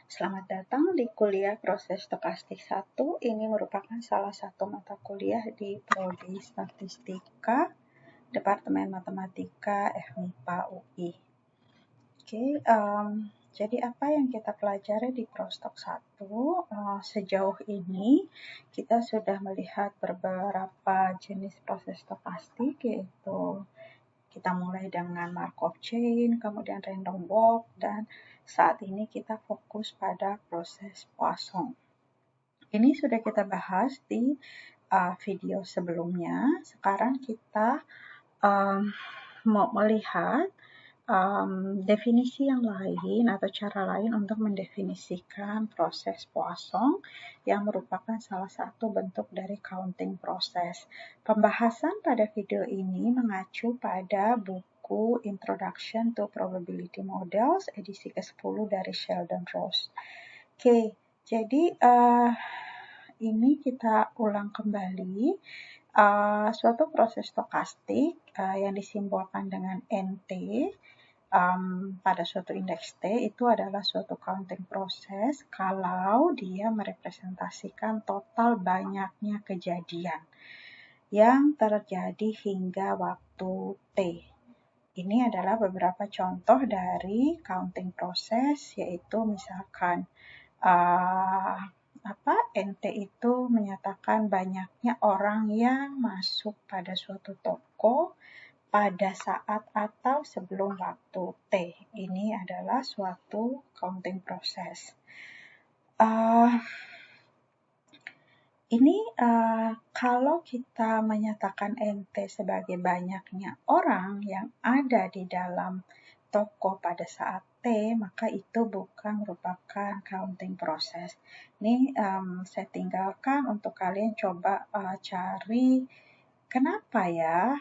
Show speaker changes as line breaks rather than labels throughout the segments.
Selamat datang di kuliah Proses Stokastik 1. Ini merupakan salah satu mata kuliah di Prodi Statistika, Departemen Matematika, FMIPA UI. Jadi apa yang kita pelajari di Prostok 1? Sejauh ini kita sudah melihat beberapa jenis proses stokastik, yaitu kita mulai dengan Markov chain, kemudian random walk, dan saat ini kita fokus pada proses Poisson. Ini sudah kita bahas di video sebelumnya. Sekarang kita mau melihat definisi yang lain atau cara lain untuk mendefinisikan proses Poisson yang merupakan salah satu bentuk dari counting proses. Pembahasan pada video ini mengacu pada buku Introduction to Probability Models edisi ke-10 dari Sheldon Ross. Jadi ini kita ulang kembali. Suatu proses stokastik yang disimbolkan dengan NT pada suatu indeks T itu adalah suatu counting proses kalau dia merepresentasikan total banyaknya kejadian yang terjadi hingga waktu T. Ini adalah beberapa contoh dari counting proses, yaitu misalkan NT itu menyatakan banyaknya orang yang masuk pada suatu toko pada saat atau sebelum waktu T. Ini adalah suatu counting proses. Kalau kita menyatakan NT sebagai banyaknya orang yang ada di dalam toko pada saat T, maka itu bukan merupakan counting proses. Ini saya tinggalkan untuk kalian coba cari kenapa ya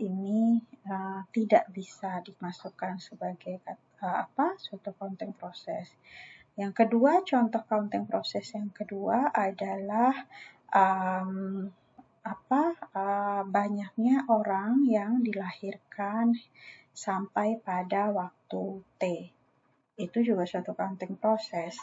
ini tidak bisa dimasukkan sebagai suatu counting proses. Yang kedua, contoh counting proses yang kedua adalah banyaknya orang yang dilahirkan sampai pada waktu T. Itu juga suatu counting proses.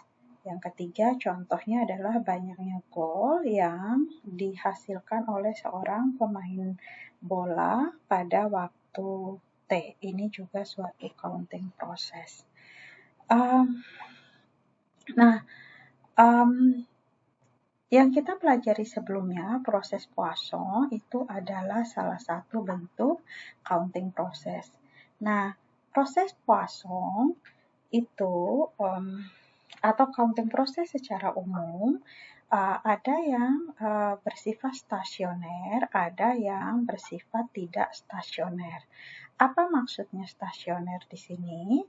Yang ketiga, contohnya adalah banyaknya gol yang dihasilkan oleh seorang pemain bola pada waktu T. Ini juga suatu counting proses. Yang kita pelajari sebelumnya, proses Poisson itu adalah salah satu bentuk counting proses. Nah, proses Poisson itu atau counting proses secara umum ada yang bersifat stasioner, ada yang bersifat tidak stasioner. Apa maksudnya stasioner di sini?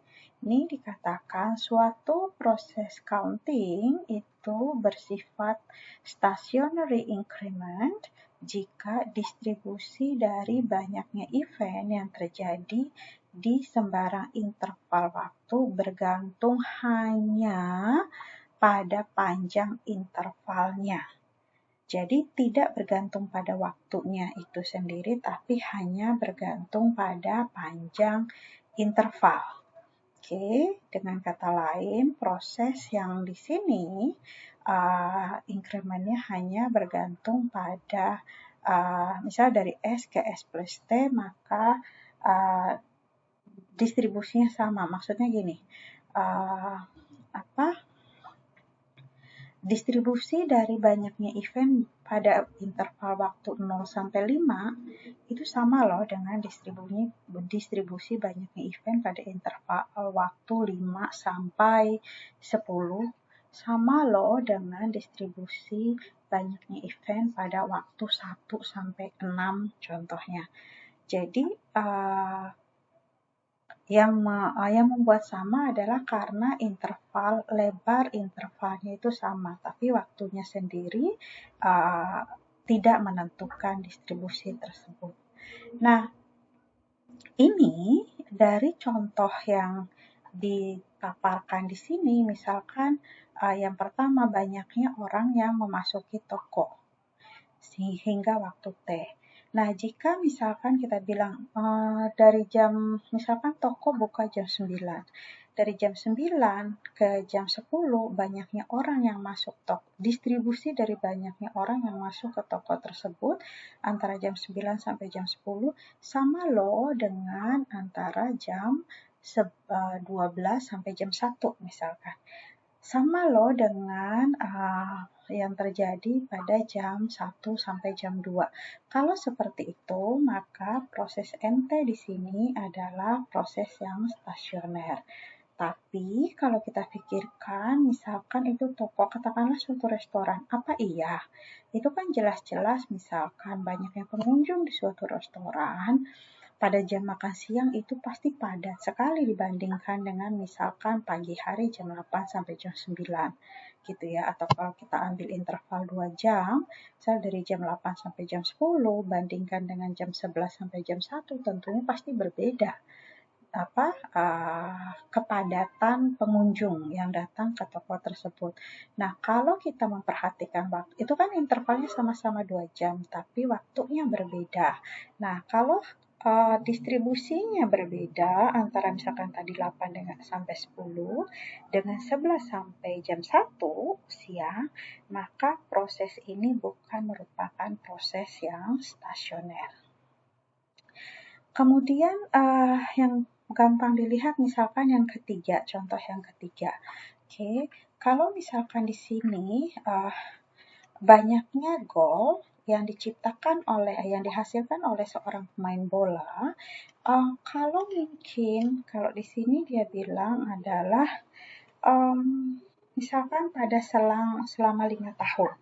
Ini dikatakan suatu proses counting itu bersifat stationary increment jika distribusi dari banyaknya event yang terjadi di sembarang interval waktu bergantung hanya pada panjang intervalnya. Jadi tidak bergantung pada waktunya itu sendiri, tapi hanya bergantung pada panjang interval. Dengan kata lain, proses yang di sini incrementnya hanya bergantung pada misalnya dari S ke S plus T, maka distribusinya sama. Maksudnya gini, distribusi dari banyaknya event pada interval waktu 0 sampai 5 itu sama loh dengan distribusi banyaknya event pada interval waktu 5 sampai 10, sama loh dengan distribusi banyaknya event pada waktu 1 sampai 6 contohnya. Jadi yang membuat sama adalah karena lebar intervalnya itu sama, tapi waktunya sendiri tidak menentukan distribusi tersebut. Nah, ini dari contoh yang dipaparkan di sini, misalkan yang pertama banyaknya orang yang memasuki toko sehingga waktu T. Nah, jika misalkan kita bilang dari misalkan toko buka jam 9, dari jam 9 ke jam 10 banyaknya orang yang masuk toko, distribusi dari banyaknya orang yang masuk ke toko tersebut antara jam 9 sampai jam 10 sama loh dengan antara jam 12 sampai jam 1 misalkan. Sama loh dengan yang terjadi pada jam 1 sampai jam 2. Kalau seperti itu, maka proses NT di sini adalah proses yang stasioner. Tapi kalau kita pikirkan, misalkan itu toko, katakanlah suatu restoran, apa iya? Itu kan jelas-jelas misalkan banyaknya pengunjung di suatu restoran, pada jam makan siang itu pasti padat sekali dibandingkan dengan misalkan pagi hari jam 8 sampai jam 9 gitu ya. Atau kalau kita ambil interval 2 jam, misal dari jam 8 sampai jam 10 bandingkan dengan jam 11 sampai jam 1 tentunya pasti berbeda kepadatan pengunjung yang datang ke toko tersebut. Nah, kalau kita memperhatikan waktu, itu kan intervalnya sama-sama 2 jam, tapi waktunya berbeda. Nah, kalau distribusinya berbeda antara misalkan tadi 8 sampai 10 dengan 11 sampai jam 1 siang, maka proses ini bukan merupakan proses yang stasioner. Kemudian yang gampang dilihat misalkan yang ketiga, contoh yang ketiga. Oke, kalau misalkan di sini banyaknya gol yang dihasilkan oleh seorang pemain bola, kalau di sini dia bilang adalah misalkan pada selama 5 tahun.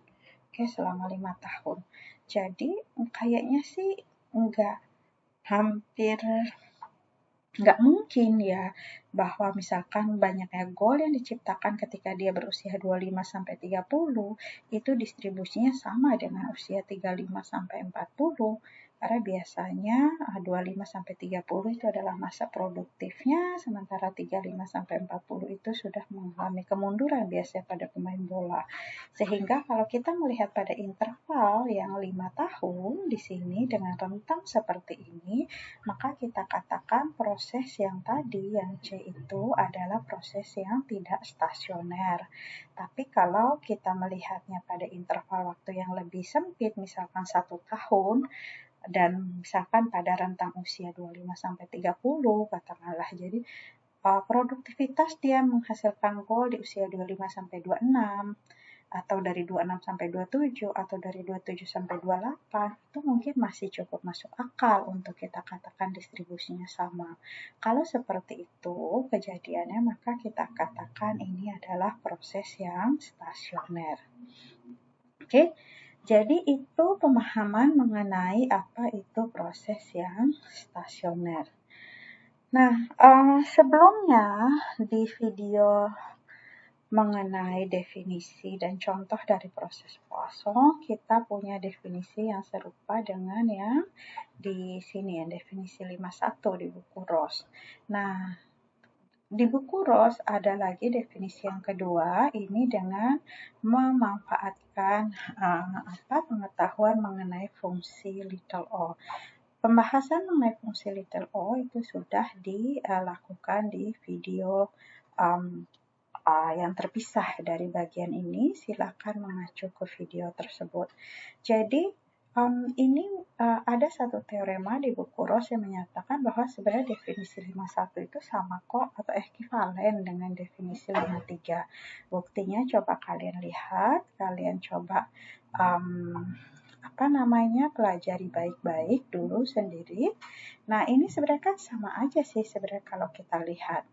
Oke, selama 5 tahun. Jadi kayaknya sih hampir nggak mungkin ya bahwa misalkan banyaknya gol yang diciptakan ketika dia berusia 25 sampai 30 itu distribusinya sama dengan usia 35 sampai 40. Karena biasanya 25 sampai 30 itu adalah masa produktifnya, sementara 35 sampai 40 itu sudah mengalami kemunduran biasanya pada pemain bola. Sehingga kalau kita melihat pada interval yang 5 tahun di sini dengan rentang seperti ini, maka kita katakan proses yang tadi, yang C itu adalah proses yang tidak stasioner. Tapi kalau kita melihatnya pada interval waktu yang lebih sempit, misalkan 1 tahun, dan misalkan pada rentang usia 25 sampai 30 katakanlah. Jadi produktivitas dia menghasilkan gol di usia 25 sampai 26 atau dari 26 sampai 27 atau dari 27 sampai 28 itu mungkin masih cukup masuk akal untuk kita katakan distribusinya sama. Kalau seperti itu kejadiannya, maka kita katakan ini adalah proses yang stasioner. Oke. Jadi itu pemahaman mengenai apa itu proses yang stasioner. Nah, sebelumnya di video mengenai definisi dan contoh dari proses Poisson, kita punya definisi yang serupa dengan yang di sini ya, definisi 51 di buku Ross. Nah, di buku Ross ada lagi definisi yang kedua, ini dengan memanfaatkan pengetahuan mengenai fungsi little o. Pembahasan mengenai fungsi little o itu sudah dilakukan di video yang terpisah dari bagian ini. Silakan mengacu ke video tersebut. Jadi ini ada satu teorema di buku Ross yang menyatakan bahwa sebenarnya definisi 51 itu sama kok atau ekivalen dengan definisi 53. Buktinya coba kalian lihat, kalian coba pelajari baik-baik dulu sendiri. Nah, ini sebenarnya kan sama aja sih sebenarnya kalau kita lihat.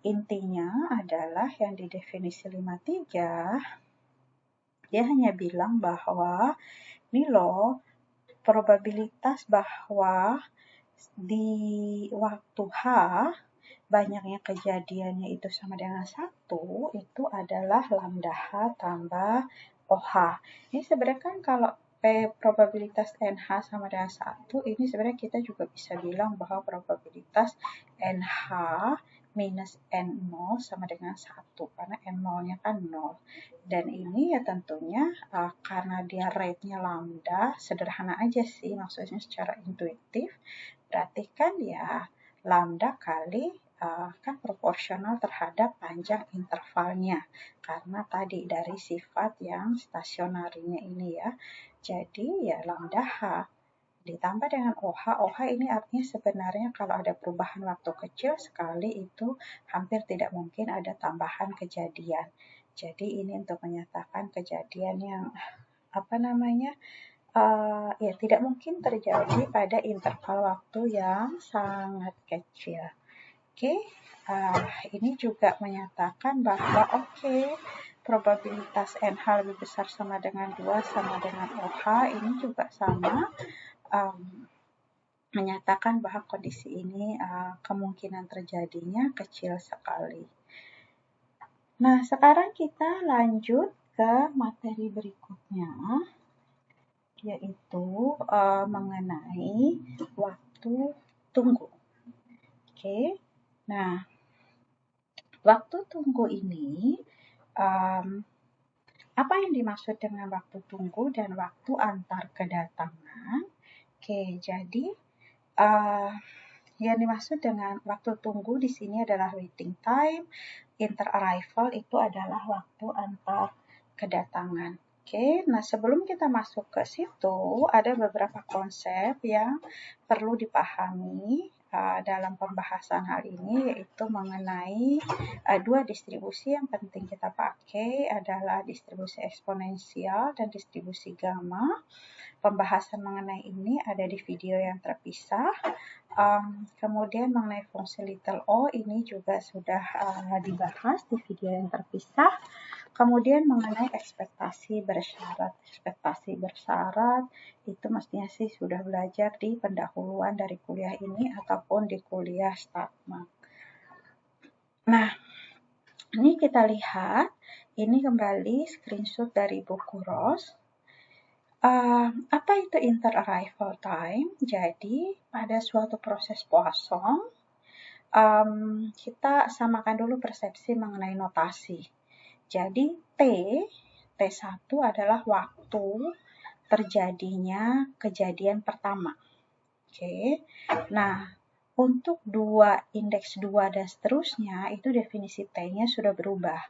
Intinya adalah yang di definisi 53 dia hanya bilang bahwa ini loh probabilitas bahwa di waktu H banyaknya kejadiannya itu sama dengan 1 itu adalah lambda H tambah OH. Ini sebenarnya kan kalau probabilitas NH sama dengan 1, ini sebenarnya kita juga bisa bilang bahwa probabilitas NH minus N0 sama dengan 1, karena N0-nya kan 0. Dan ini ya tentunya karena dia rate-nya lambda, sederhana aja sih maksudnya secara intuitif, berarti kan ya lambda kali kan proporsional terhadap panjang intervalnya, karena tadi dari sifat yang stasionarinya ini ya. Jadi ya lambda H ditambah dengan OH. OH ini artinya sebenarnya kalau ada perubahan waktu kecil sekali itu hampir tidak mungkin ada tambahan kejadian. Jadi ini untuk menyatakan kejadian yang ya tidak mungkin terjadi pada interval waktu yang sangat kecil. Oke, ini juga menyatakan bahwa probabilitas NH lebih besar sama dengan 2 sama dengan OH ini juga sama, menyatakan bahwa kondisi ini kemungkinan terjadinya kecil sekali. Nah, sekarang kita lanjut ke materi berikutnya, yaitu mengenai waktu tunggu. Oke, nah waktu tunggu ini, apa yang dimaksud dengan waktu tunggu dan waktu antar kedatangan? Oke, jadi yang dimaksud dengan waktu tunggu di sini adalah waiting time, inter-arrival itu adalah waktu antar kedatangan. Oke, nah sebelum kita masuk ke situ, ada beberapa konsep yang perlu dipahami dalam pembahasan hal ini, yaitu mengenai dua distribusi yang penting kita pakai adalah distribusi eksponensial dan distribusi gamma. Pembahasan mengenai ini ada di video yang terpisah. Kemudian mengenai fungsi little o ini juga sudah dibahas di video yang terpisah. Kemudian mengenai ekspektasi bersyarat. Ekspektasi bersyarat itu mestinya sih sudah belajar di pendahuluan dari kuliah ini ataupun di kuliah StatMag. Nah, ini kita lihat, ini kembali screenshot dari buku Ross. Apa itu inter-arrival time? Jadi, pada suatu proses Poisson, kita samakan dulu persepsi mengenai notasi. Jadi, T1 adalah waktu terjadinya kejadian pertama. Oke. Nah, untuk indeks 2 dan seterusnya, itu definisi T-nya sudah berubah.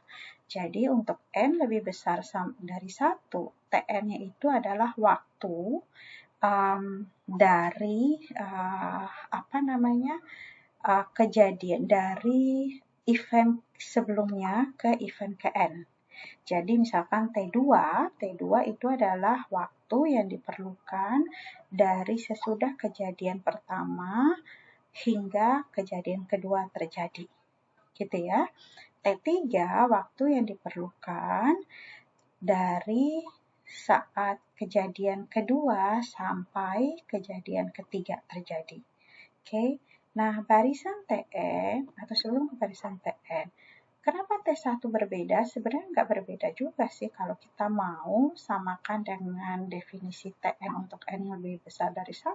Jadi, untuk N lebih besar dari 1, Tn-nya itu adalah waktu dari kejadian dari event sebelumnya ke event ke N. Jadi misalkan T2 itu adalah waktu yang diperlukan dari sesudah kejadian pertama hingga kejadian kedua terjadi. Gitu ya. T3 waktu yang diperlukan dari saat kejadian kedua sampai kejadian ketiga terjadi. Oke. Nah, barisan Tn atau sebelum ke barisan Tn, kenapa T1 berbeda? Sebenarnya nggak berbeda juga sih kalau kita mau samakan dengan definisi Tn untuk N yang lebih besar dari 1.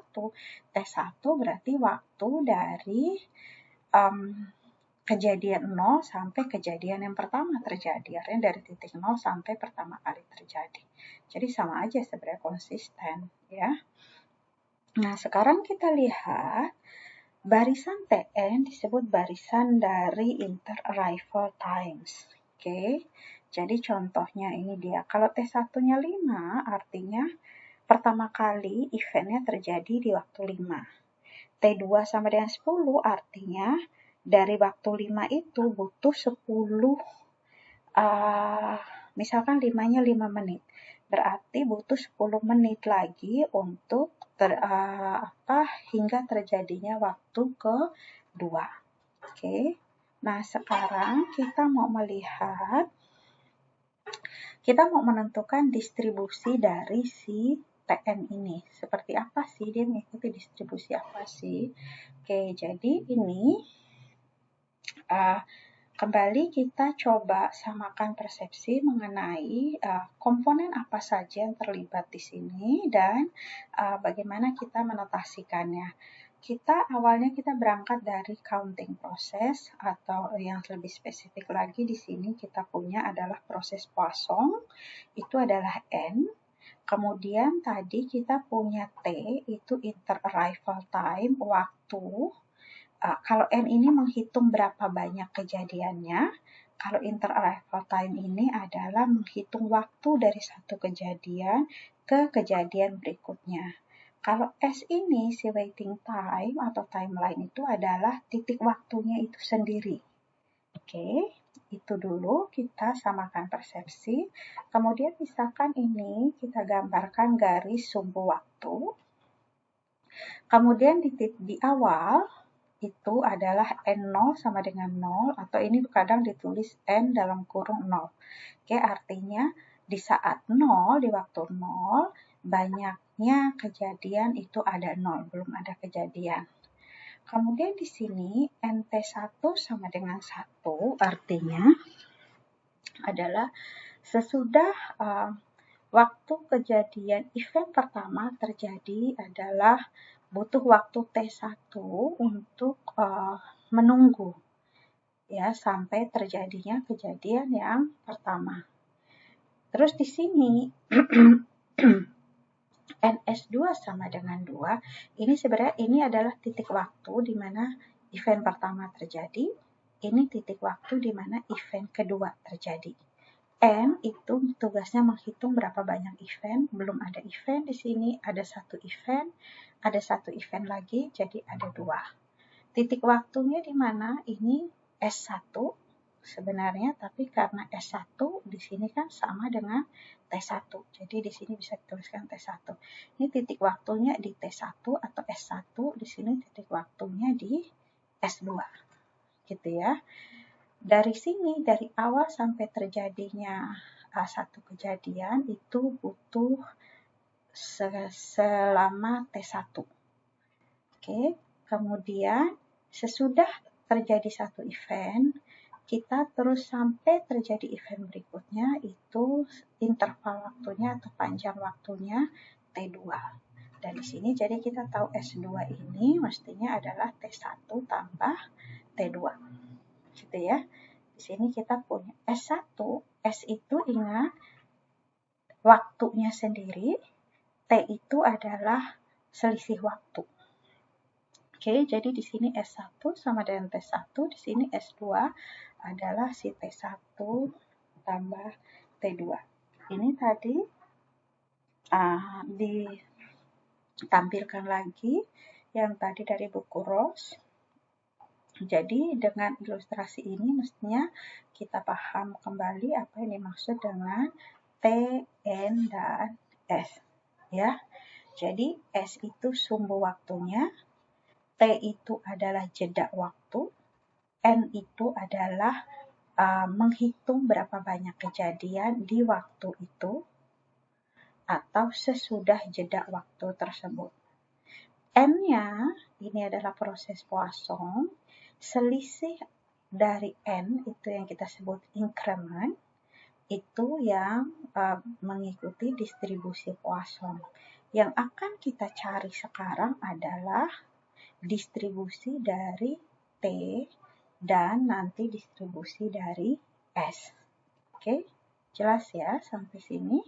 T1 berarti waktu dari kejadian 0 sampai kejadian yang pertama terjadi. Artinya dari titik 0 sampai pertama kali terjadi. Jadi sama aja sebenarnya, konsisten ya. Nah, sekarang kita lihat barisan Tn disebut barisan dari inter-arrival times. Oke. Jadi contohnya ini dia. Kalau T1-nya 5, artinya pertama kali eventnya terjadi di waktu 5. T2 sama dengan 10, artinya dari waktu 5 itu butuh 10, misalkan 5-nya 5 menit. Berarti butuh 10 menit lagi untuk hingga terjadinya waktu kedua. Oke. Nah, sekarang kita mau menentukan distribusi dari si Tn ini. Seperti apa sih? Dia mengikuti distribusi apa sih? Oke, jadi ini kembali kita coba samakan persepsi mengenai komponen apa saja yang terlibat di sini dan bagaimana kita menotasikannya. Awalnya kita berangkat dari counting proses, atau yang lebih spesifik lagi di sini kita punya adalah proses Poisson, itu adalah N. Kemudian tadi kita punya T, itu inter-arrival time, waktu kalau N ini menghitung berapa banyak kejadiannya, kalau interarrival time ini adalah menghitung waktu dari satu kejadian ke kejadian berikutnya. Kalau S ini si waiting time atau timeline itu adalah titik waktunya itu sendiri. Oke, itu dulu kita samakan persepsi. Kemudian misalkan ini kita gambarkan garis sumbu waktu. Kemudian di awal itu adalah N0 sama dengan 0, atau ini kadang ditulis N dalam kurung 0. Oke, artinya di saat 0, di waktu 0, banyaknya kejadian itu ada 0, belum ada kejadian. Kemudian di sini NT1 sama dengan 1, artinya adalah sesudah waktu kejadian event pertama terjadi adalah butuh waktu T1 untuk menunggu ya sampai terjadinya kejadian yang pertama. Terus di sini NS2 sama dengan 2, ini sebenarnya ini adalah titik waktu di mana event pertama terjadi, ini titik waktu di mana event kedua terjadi. N itu tugasnya menghitung berapa banyak event, belum ada event di sini, ada satu event lagi, jadi ada 2. Titik waktunya di mana ini S1 sebenarnya, tapi karena S1 di sini kan sama dengan T1, jadi di sini bisa dituliskan T1. Ini titik waktunya di T1 atau S1, di sini titik waktunya di S2, gitu ya. Dari sini, dari awal sampai terjadinya satu kejadian itu butuh selama T1. Oke, kemudian sesudah terjadi satu event, kita terus sampai terjadi event berikutnya, itu interval waktunya atau panjang waktunya T2. Dan di sini jadi kita tahu S2 ini mestinya adalah T1 tambah T2. Gitu ya. Di sini kita punya S1, S itu ingat waktunya sendiri, T itu adalah selisih waktu. Oke, jadi di sini S1 sama dengan T1, di sini S2 adalah si T1 tambah T2. Ini tadi ditampilkan lagi yang tadi dari buku Rose. Jadi dengan ilustrasi ini mestinya kita paham kembali apa yang dimaksud dengan T, N, dan S. Ya, jadi S itu sumbu waktunya, T itu adalah jeda waktu, N itu adalah menghitung berapa banyak kejadian di waktu itu atau sesudah jeda waktu tersebut. N-nya ini adalah proses Poisson. Selisih dari N itu yang kita sebut increment, itu yang mengikuti distribusi Poisson. Yang akan kita cari sekarang adalah distribusi dari T dan nanti distribusi dari S. Oke, jelas ya sampai sini?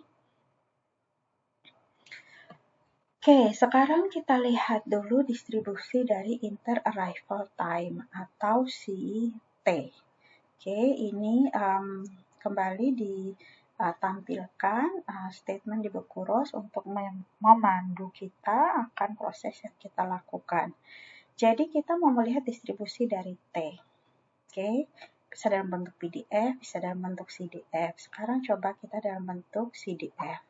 Oke, sekarang kita lihat dulu distribusi dari interarrival time atau si T. Oke, ini kembali ditampilkan statement di buku Rose untuk memandu kita akan proses yang kita lakukan. Jadi kita mau melihat distribusi dari T. Oke, bisa dalam bentuk PDF, bisa dalam bentuk CDF. Sekarang coba kita dalam bentuk CDF.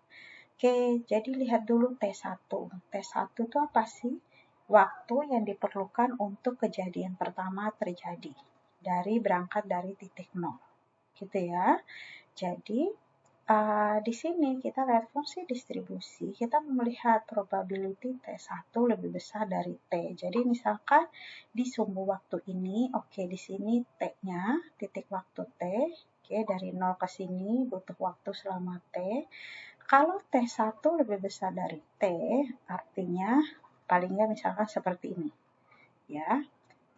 Oke, jadi lihat dulu T1. T1 itu apa sih? Waktu yang diperlukan untuk kejadian pertama terjadi. Berangkat dari titik 0. Gitu ya. Jadi, di sini kita lihat fungsi distribusi. Kita melihat probability T1 lebih besar dari T. Jadi, misalkan di sumbu waktu ini, oke, di sini T-nya, titik waktu T. Oke, dari 0 ke sini butuh waktu selama T. Kalau T1 lebih besar dari T, artinya palingnya misalkan seperti ini. Ya,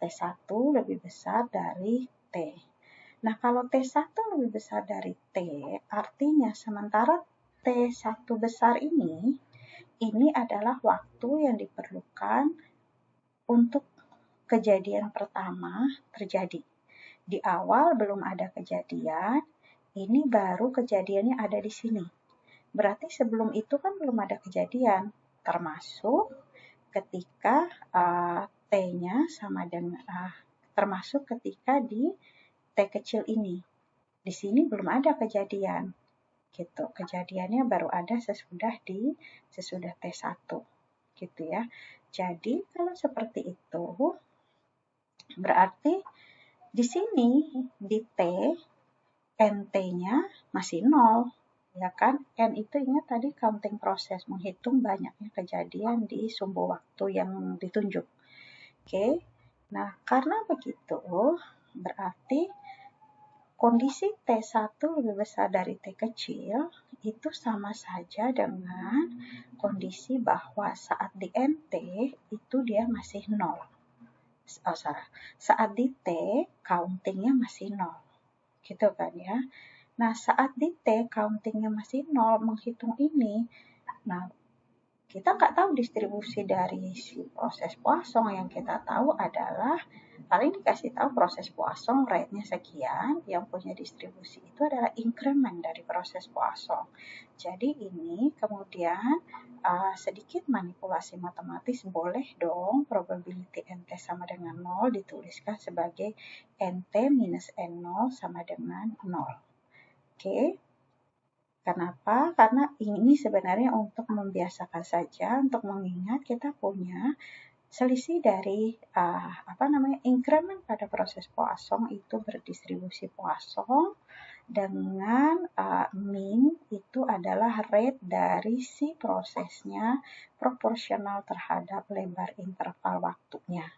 T1 lebih besar dari T. Nah, kalau T1 lebih besar dari T, artinya sementara T1 besar ini adalah waktu yang diperlukan untuk kejadian pertama terjadi. Di awal belum ada kejadian, ini baru kejadiannya ada di sini. Berarti sebelum itu kan belum ada kejadian, termasuk ketika T-nya sama dengan termasuk ketika di T kecil ini. Di sini belum ada kejadian. Gitu. Kejadiannya baru ada sesudah T1 gitu ya. Jadi kalau seperti itu berarti di sini di T NT-nya masih 0, ya kan? N itu ingat tadi counting proses, menghitung banyaknya kejadian di sumbu waktu yang ditunjuk. Oke, nah karena begitu, berarti kondisi T1 lebih besar dari T kecil itu sama saja dengan kondisi bahwa saat di NT itu dia masih 0. Saat di T countingnya masih 0. Gitu kan ya. Nah, saat di T countingnya masih 0, menghitung ini, nah kita nggak tahu distribusi dari si proses Poisson. Yang kita tahu adalah paling dikasih tahu proses Poisson rate-nya sekian, yang punya distribusi itu adalah increment dari proses Poisson. Jadi ini kemudian sedikit manipulasi matematis boleh dong probability NT sama dengan 0 dituliskan sebagai NT minus N0 sama dengan 0. Oke. Kenapa? Karena ini sebenarnya untuk membiasakan saja, untuk mengingat kita punya selisih dari increment pada proses Poisson itu berdistribusi Poisson dengan mean itu adalah rate dari si prosesnya proporsional terhadap lebar interval waktunya.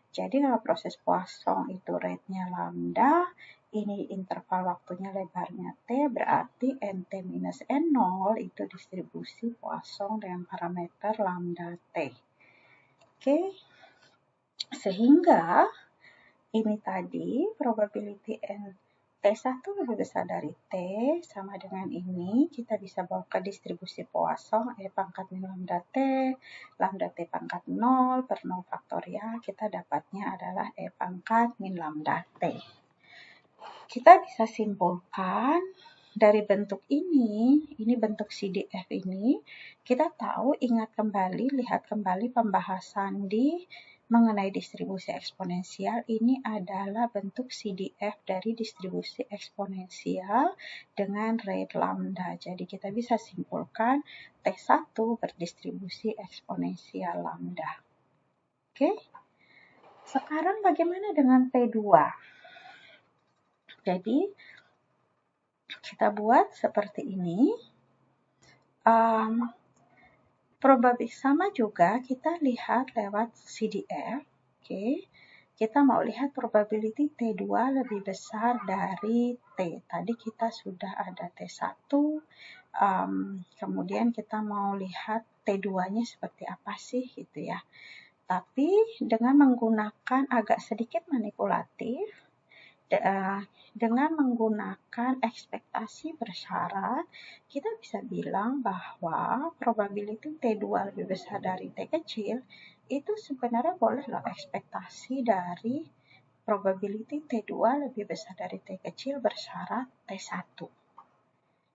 Jadi kalau proses Poisson itu rate-nya lambda, ini interval waktunya lebarnya T, berarti NT minus N0 itu distribusi Poisson dengan parameter lambda T. Oke, sehingga ini tadi probability T1 lebih besar dari T sama dengan ini, kita bisa bawa ke distribusi Poisson E pangkat min lambda T pangkat 0 per 0 faktorial, kita dapatnya adalah E pangkat min lambda T. Kita bisa simpulkan dari bentuk ini bentuk CDF ini, kita tahu, lihat kembali pembahasan mengenai distribusi eksponensial, ini adalah bentuk CDF dari distribusi eksponensial dengan rate lambda. Jadi kita bisa simpulkan T1 berdistribusi eksponensial lambda. Oke. Sekarang bagaimana dengan T2? Jadi kita buat seperti ini. Sama juga kita lihat lewat CDF. Oke. Kita mau lihat probability T2 lebih besar dari T. Tadi kita sudah ada T1. Kemudian kita mau lihat T2-nya seperti apa sih gitu ya. Tapi dengan menggunakan agak sedikit manipulatif, dengan menggunakan ekspektasi bersyarat, kita bisa bilang bahwa probability T2 lebih besar dari T kecil itu sebenarnya boleh loh ekspektasi dari probability T2 lebih besar dari T kecil bersyarat T1.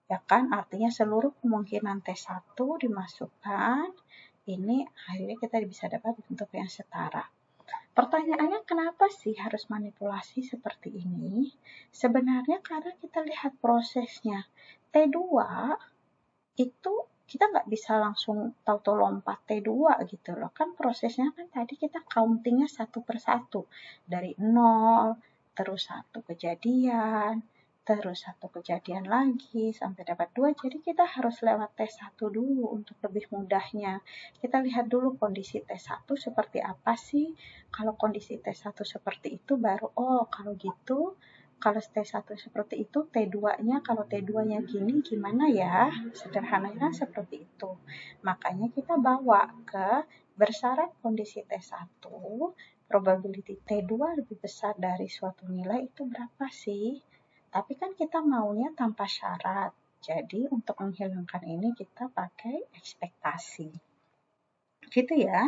Ya kan, artinya seluruh kemungkinan T1 dimasukkan, ini akhirnya kita bisa dapat bentuk yang setara. Pertanyaannya kenapa sih harus manipulasi seperti ini? Sebenarnya karena kita lihat prosesnya. T2 itu kita nggak bisa langsung tahu-tahu lompat T2 gitu loh. Kan prosesnya kan tadi kita countingnya satu persatu. Dari 0, terus satu kejadian, terus satu kejadian lagi sampai dapat 2. Jadi kita harus lewat T1 dulu untuk lebih mudahnya. Kita lihat dulu kondisi T1 seperti apa sih. Kalau kondisi T1 seperti itu baru kalau gitu. Kalau T1 seperti itu, T2-nya kalau T2-nya gini gimana ya? Sederhananya seperti itu. Makanya kita bawa ke bersyarat kondisi T1, probability T2 lebih besar dari suatu nilai itu berapa sih? Tapi kan kita maunya tanpa syarat. Jadi untuk menghilangkan ini kita pakai ekspektasi. Gitu ya.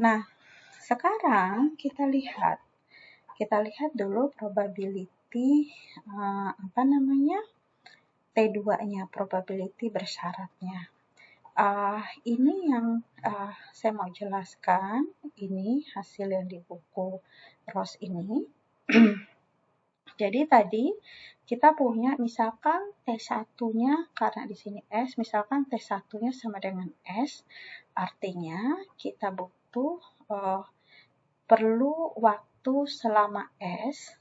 Nah, sekarang kita lihat dulu probability T2-nya, probability bersyaratnya. Ini yang saya mau jelaskan, ini hasil yang di buku ROS ini. Jadi tadi kita punya misalkan T1-nya, karena di sini S, misalkan T1-nya sama dengan S, artinya kita butuh perlu waktu selama S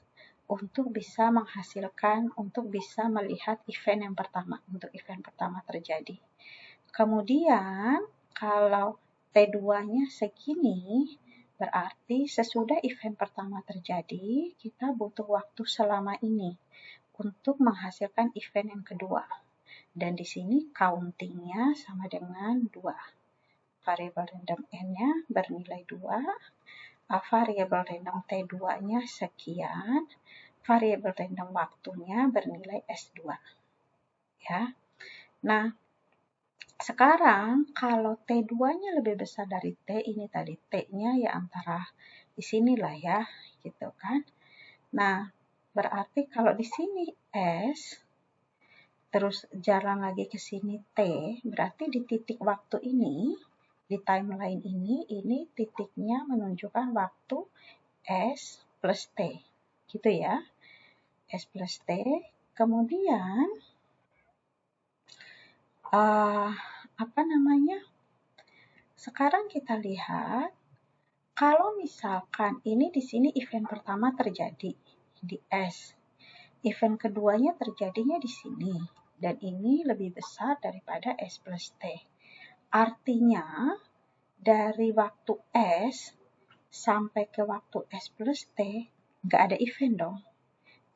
untuk bisa melihat event yang pertama, untuk event pertama terjadi. Kemudian kalau T2-nya segini, berarti sesudah event pertama terjadi, kita butuh waktu selama ini untuk menghasilkan event yang kedua. Dan di sini counting-nya sama dengan 2. Variabel random N-nya bernilai 2, variabel random T2-nya sekian, variabel random waktunya bernilai S2. Ya. Nah, sekarang kalau T2-nya lebih besar dari T, ini tadi T-nya ya antara di sinilah ya, gitu kan. Nah, berarti kalau di sini S, terus jalan lagi ke sini T, berarti di titik waktu ini, di timeline ini titiknya menunjukkan waktu S plus T, gitu ya. S plus T, kemudian sekarang kita lihat kalau misalkan ini di sini event pertama terjadi di S, event keduanya terjadinya di sini dan ini lebih besar daripada S plus T. Artinya dari waktu S sampai ke waktu S plus T nggak ada event dong.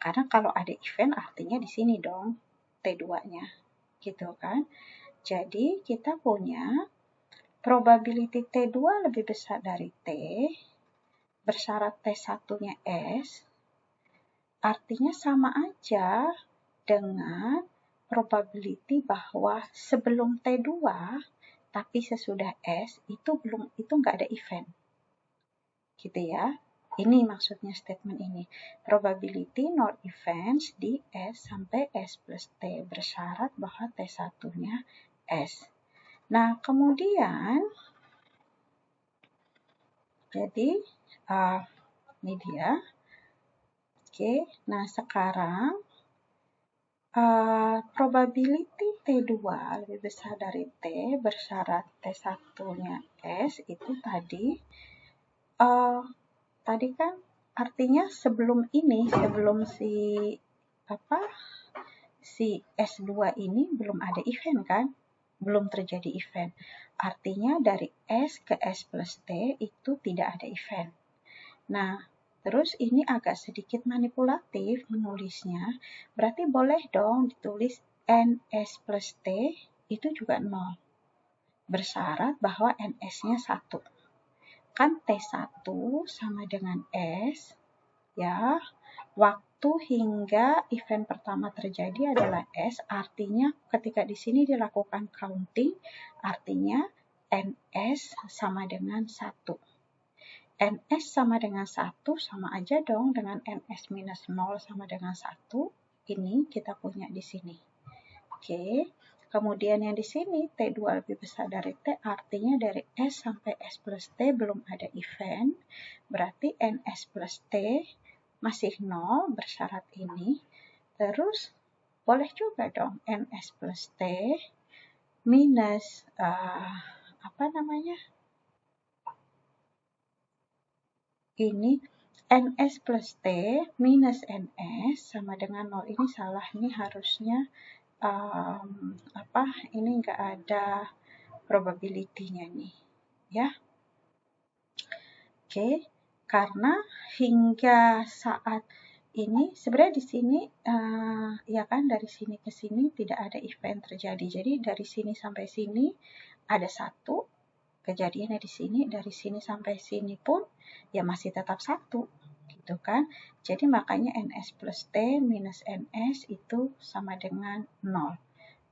Karena kalau ada event artinya di sini dong T2-nya, gitu kan. Jadi kita punya probability T2 lebih besar dari T, bersyarat T1-nya S, artinya sama aja dengan probability bahwa sebelum T2 tapi sesudah S itu nggak ada event. Gitu ya. Ini maksudnya statement ini. Probability not events di S sampai S plus T bersyarat bahwa T1-nya S. Nah, kemudian jadi ini dia. Oke, nah sekarang probability T2 lebih besar dari T bersyarat T1-nya S itu tadi kan artinya sebelum si S2 ini belum ada event kan? Belum terjadi event. Artinya dari S ke S plus T itu tidak ada event. Nah, terus ini agak sedikit manipulatif menulisnya, berarti boleh dong ditulis NS plus T itu juga 0. Bersyarat bahwa NS-nya 1. Kan T1 sama dengan S, ya, waktu hingga event pertama terjadi adalah S, artinya ketika di sini dilakukan counting, artinya NS sama dengan 1. NS sama dengan 1 sama aja dong dengan NS minus 0 sama dengan 1. Ini kita punya di sini. Oke. Kemudian yang di sini T2 lebih besar dari T, artinya dari S sampai S plus T belum ada event. Berarti NS plus T masih 0 bersyarat ini. Terus boleh juga dong NS plus T minus ini NS plus T minus NS sama dengan 0. Ini salah, ini harusnya ini enggak ada probability-nya nih, ya. Oke, karena hingga saat ini sebenarnya di sini ya kan dari sini ke sini tidak ada event terjadi. Jadi dari sini sampai sini ada 1 kejadiannya di sini, dari sini sampai sini pun ya masih tetap 1, gitu kan. Jadi makanya NS plus T minus NS itu sama dengan 0.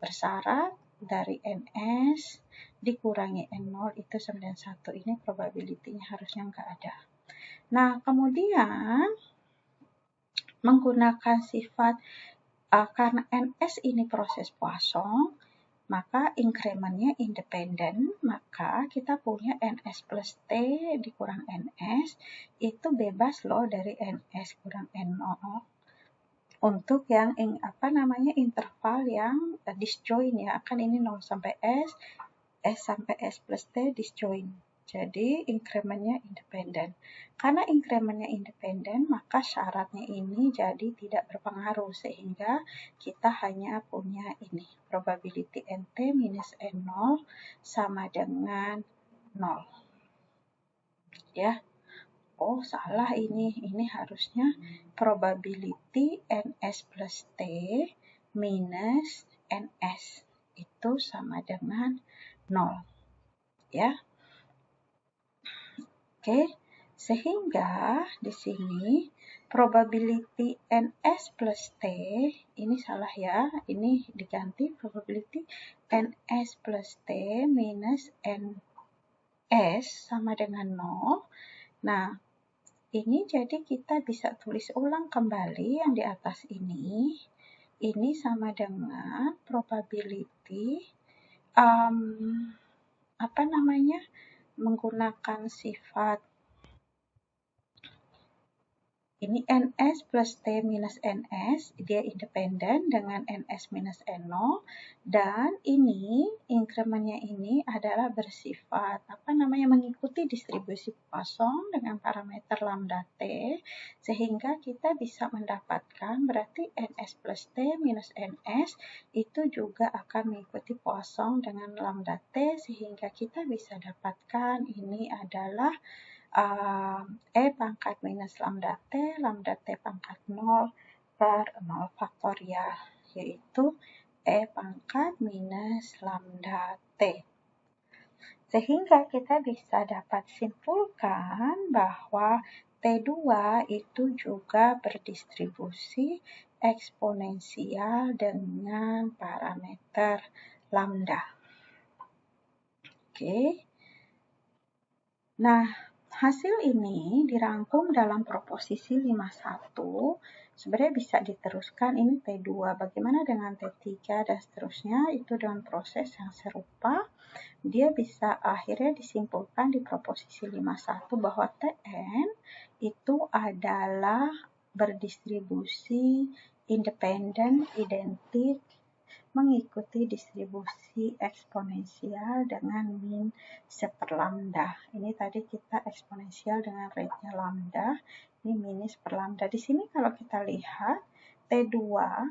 Bersyarat dari NS dikurangi N0 itu sama dengan 1. Ini probability-nya harusnya nggak ada. Nah, kemudian menggunakan sifat karena NS ini proses Poisson, maka inkremennya independen, maka kita punya NS plus T dikurang NS, itu bebas loh dari NS kurang N0. Untuk yang interval yang disjoint ya, kan ini 0 sampai S sampai S plus T disjoint. Jadi inkremennya independen. Karena inkremennya independen, maka syaratnya ini jadi tidak berpengaruh, sehingga kita hanya punya ini, probability NT minus N0 sama dengan 0. Ya. Oh, salah ini. Ini harusnya probability NS plus T minus NS itu sama dengan 0. Ya. Oke, sehingga di sini probability NS plus T, ini salah ya, ini diganti probability NS plus T minus NS sama dengan 0. Nah, ini jadi kita bisa tulis ulang kembali yang di atas ini. Ini sama dengan probability menggunakan sifat ini NS plus T minus NS, dia independen dengan NS minus N0, dan ini inkremennya ini adalah bersifat mengikuti distribusi Poisson dengan parameter lambda T, sehingga kita bisa mendapatkan berarti NS plus T minus NS itu juga akan mengikuti Poisson dengan lambda T, sehingga kita bisa dapatkan ini adalah E pangkat minus lambda T pangkat 0 per 0 faktorial, yaitu E pangkat minus lambda T. Sehingga kita bisa dapat simpulkan bahwa T2 itu juga berdistribusi eksponensial dengan parameter lambda. Oke. Nah, hasil ini dirangkum dalam proposisi 51, sebenarnya bisa diteruskan ini T2, bagaimana dengan T3 dan seterusnya, itu dengan proses yang serupa, dia bisa akhirnya disimpulkan di proposisi 51 bahwa Tn itu adalah berdistribusi independen identik mengikuti distribusi eksponensial dengan min seperlambda. Ini tadi kita eksponensial dengan rate-nya lambda, ini minus per lambda. Di sini kalau kita lihat T2,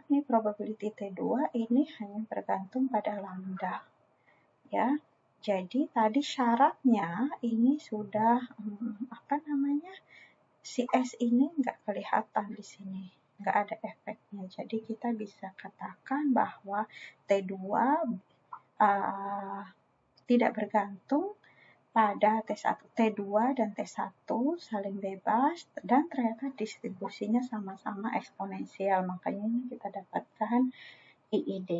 ini probability T2 ini hanya bergantung pada lambda. Ya. Jadi tadi syaratnya ini sudah si S ini nggak kelihatan di sini. Nggak ada efeknya. Jadi kita bisa katakan bahwa T2 tidak bergantung pada T1, T2 dan T1 saling bebas dan ternyata distribusinya sama-sama eksponensial. Makanya ini kita dapatkan IID.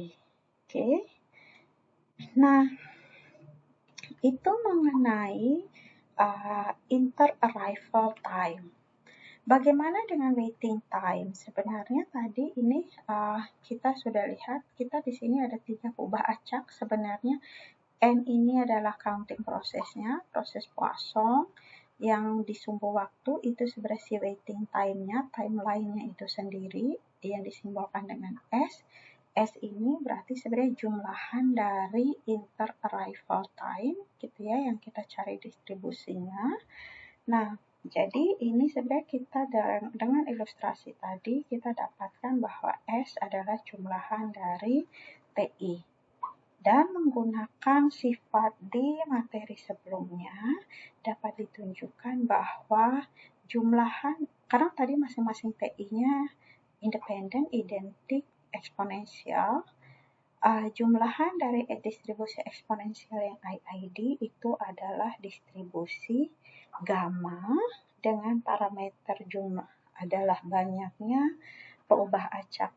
Oke. Nah, itu mengenai inter-arrival time. Bagaimana dengan waiting time? Sebenarnya tadi ini kita sudah lihat, kita di sini ada 3 kubah acak. Sebenarnya N ini adalah counting prosesnya, proses Poisson yang di sumbu waktu itu sebenarnya si waiting time-nya, timeline-nya itu sendiri yang disimbolkan dengan S. S ini berarti sebenarnya jumlahan dari inter-arrival time gitu ya, yang kita cari distribusinya. Nah, jadi ini sebenarnya kita dengan ilustrasi tadi kita dapatkan bahwa S adalah jumlahan dari TI. Dan menggunakan sifat di materi sebelumnya dapat ditunjukkan bahwa jumlahan, karena tadi masing-masing TI-nya independen, identik, eksponensial, jumlahan dari distribusi eksponensial yang IID itu adalah distribusi gamma dengan parameter jumlah adalah banyaknya peubah acak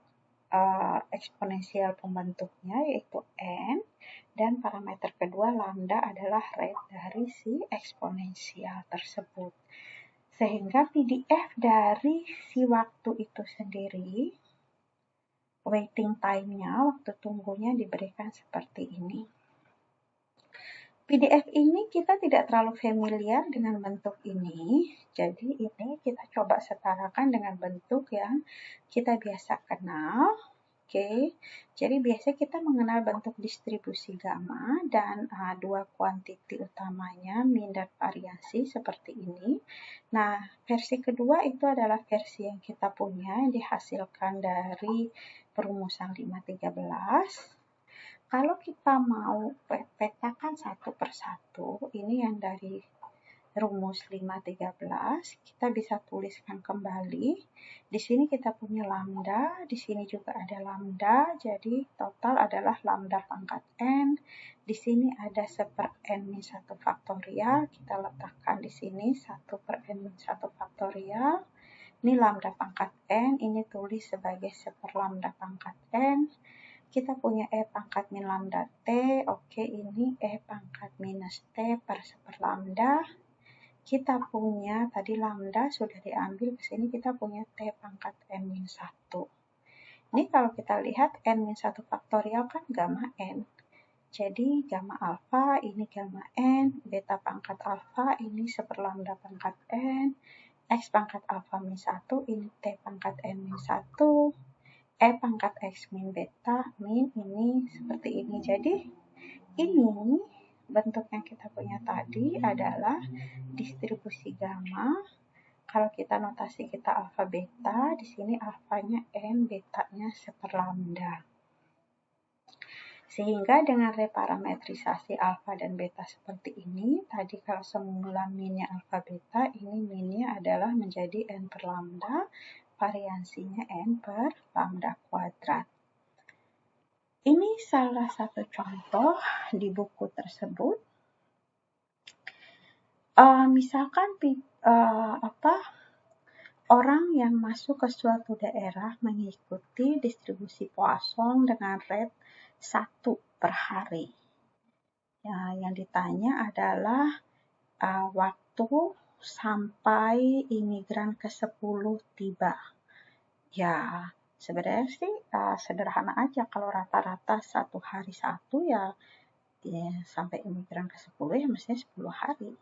eksponensial pembentuknya yaitu N, Dan parameter kedua lambda adalah rate dari si eksponensial tersebut. Sehingga PDF dari si waktu itu sendiri, waiting time-nya, waktu tunggunya diberikan seperti ini. PDF ini kita tidak terlalu familiar dengan bentuk ini, jadi ini kita coba setarakan dengan bentuk yang kita biasa kenal. Oke, jadi biasanya kita mengenal bentuk distribusi gamma dan dua kuantiti utamanya, min dan variasi seperti ini. Nah, versi kedua itu adalah versi yang kita punya, yang dihasilkan dari perumusan 513. Kalau kita mau petakan satu persatu, ini yang dari rumus 513, kita bisa tuliskan kembali. Di sini kita punya lambda, di sini juga ada lambda, jadi total adalah lambda pangkat n. Di sini ada 1/n min 1 faktorial, kita letakkan di sini 1/n min 1 faktorial. Ini lambda pangkat n, ini tulis sebagai 1/lambda pangkat n. Kita punya E pangkat min lambda T, oke ini E pangkat minus T per 1/lambda. Kita punya, tadi lambda sudah diambil, ke sini kita punya T pangkat N min 1. Ini kalau kita lihat N min 1 faktorial kan gamma N. Jadi gamma alfa ini gamma N, beta pangkat alfa ini 1/lambda pangkat N, X pangkat alfa min 1 ini T pangkat N min 1. E pangkat X min beta min ini seperti ini. Jadi ini bentuk yang kita punya tadi adalah distribusi gamma. Kalau kita notasi kita alfa beta, di sini alfanya n, betanya 1/lambda. Sehingga dengan reparametrisasi alfa dan beta seperti ini, tadi kalau semula minnya alfa beta, ini minnya adalah menjadi n/lambda, variansinya n/lambda kuadrat. Ini salah satu contoh di buku tersebut. Misalkan orang yang masuk ke suatu daerah mengikuti distribusi Poisson dengan rate 1 per hari. Ya, yang ditanya adalah waktu sampai imigran ke-10 tiba. Ya, sebenarnya sih sederhana aja, kalau rata-rata 1 hari 1 ya sampai imigran ke-10 ya mestinya 10 hari.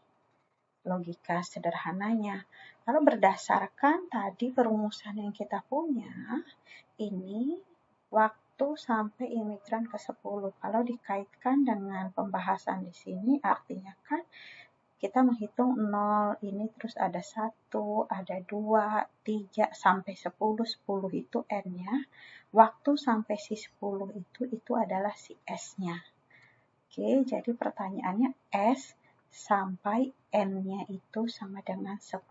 Logika sederhananya. Lalu berdasarkan tadi perumusan yang kita punya, ini waktu sampai imigran ke-10. Kalau dikaitkan dengan pembahasan di sini, artinya kan kita menghitung 0, ini terus ada 1, ada 2, 3, sampai 10, 10 itu n-nya. Waktu sampai si 10 itu adalah si s-nya. Oke, jadi pertanyaannya S sampai n-nya itu sama dengan 10.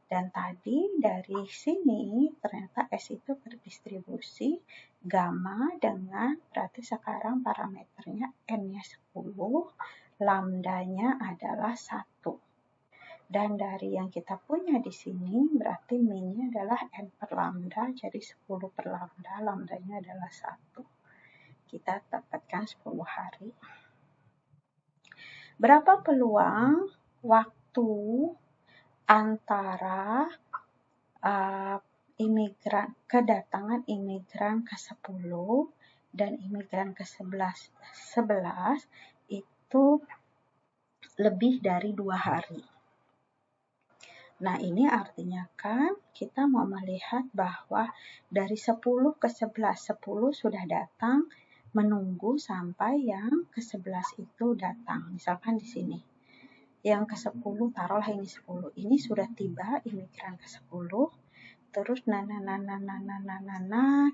Dan tadi dari sini ternyata S itu berdistribusi gamma dengan, berarti sekarang parameternya n-nya 10, lambdanya adalah 1. Dan dari yang kita punya di sini berarti min-nya adalah n/lambda, jadi 10/lambda, lambdanya adalah 1. Kita dapatkan 10 hari. Berapa peluang waktu antara kedatangan imigran ke-10 dan imigran ke-11 itu lebih dari 2 hari. Nah, ini artinya kan kita mau melihat bahwa dari 10 ke 11, 10 sudah datang, menunggu sampai yang ke-11 itu datang. Misalkan di sini. Yang ke-10, taruhlah ini 10. Ini sudah tiba imigran ke-10. Terus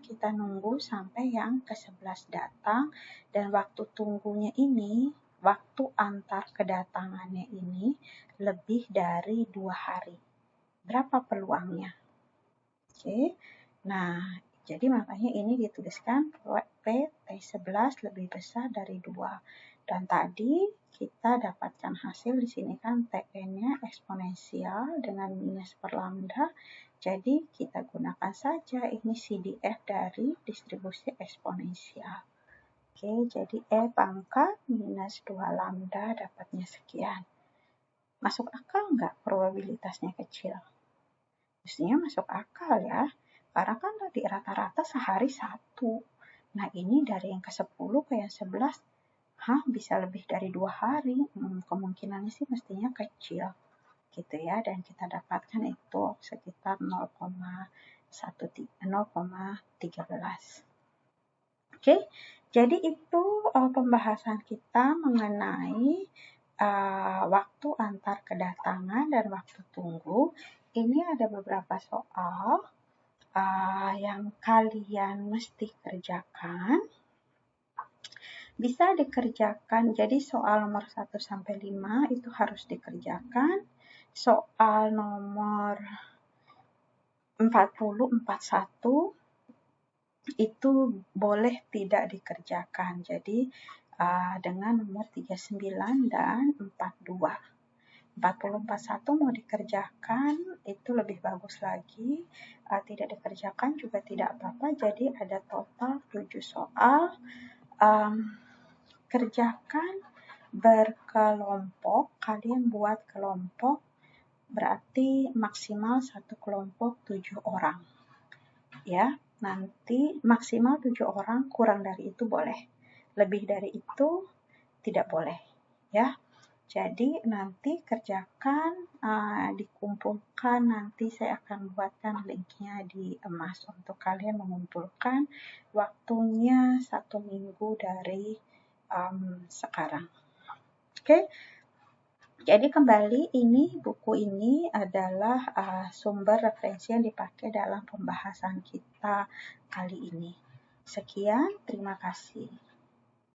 kita nunggu sampai yang ke-11 datang. Dan waktu tunggunya ini, waktu antar kedatangannya ini lebih dari 2 hari. Berapa peluangnya? Oke. Nah, jadi makanya ini dituliskan T11 lebih besar dari 2. Dan tadi kita dapatkan hasil di sini kan Tn-nya eksponensial dengan minus per lambda. Jadi kita gunakan saja ini CDF dari distribusi eksponensial. Oke, jadi E pangkat minus 2 lambda dapatnya sekian. Masuk akal nggak probabilitasnya kecil? Mestinya masuk akal ya, karena kan tadi rata-rata sehari 1. Nah ini dari yang ke-10 ke yang 11, bisa lebih dari 2 hari. Kemungkinannya sih mestinya kecil gitu ya, dan kita dapatkan itu sekitar 0,13. Oke, jadi itu pembahasan kita mengenai waktu antar kedatangan dan waktu tunggu. Ini ada beberapa soal yang kalian mesti kerjakan. Bisa dikerjakan, jadi soal nomor 1 sampai 5 itu harus dikerjakan. Soal nomor 40, 41 itu boleh tidak dikerjakan. Jadi dengan nomor 39 dan 42. 40, 41 mau dikerjakan itu lebih bagus lagi. Tidak dikerjakan juga tidak apa-apa. Jadi ada total 7 soal. Kerjakan berkelompok. Kalian buat kelompok. Berarti maksimal satu kelompok 7 orang. Ya, nanti maksimal 7 orang, kurang dari itu boleh. Lebih dari itu tidak boleh. Ya, jadi nanti kerjakan, dikumpulkan. Nanti saya akan buatkan linknya di emas untuk kalian mengumpulkan. Waktunya 1 minggu dari sekarang. Oke. Jadi kembali, buku ini adalah sumber referensi yang dipakai dalam pembahasan kita kali ini. Sekian, terima kasih.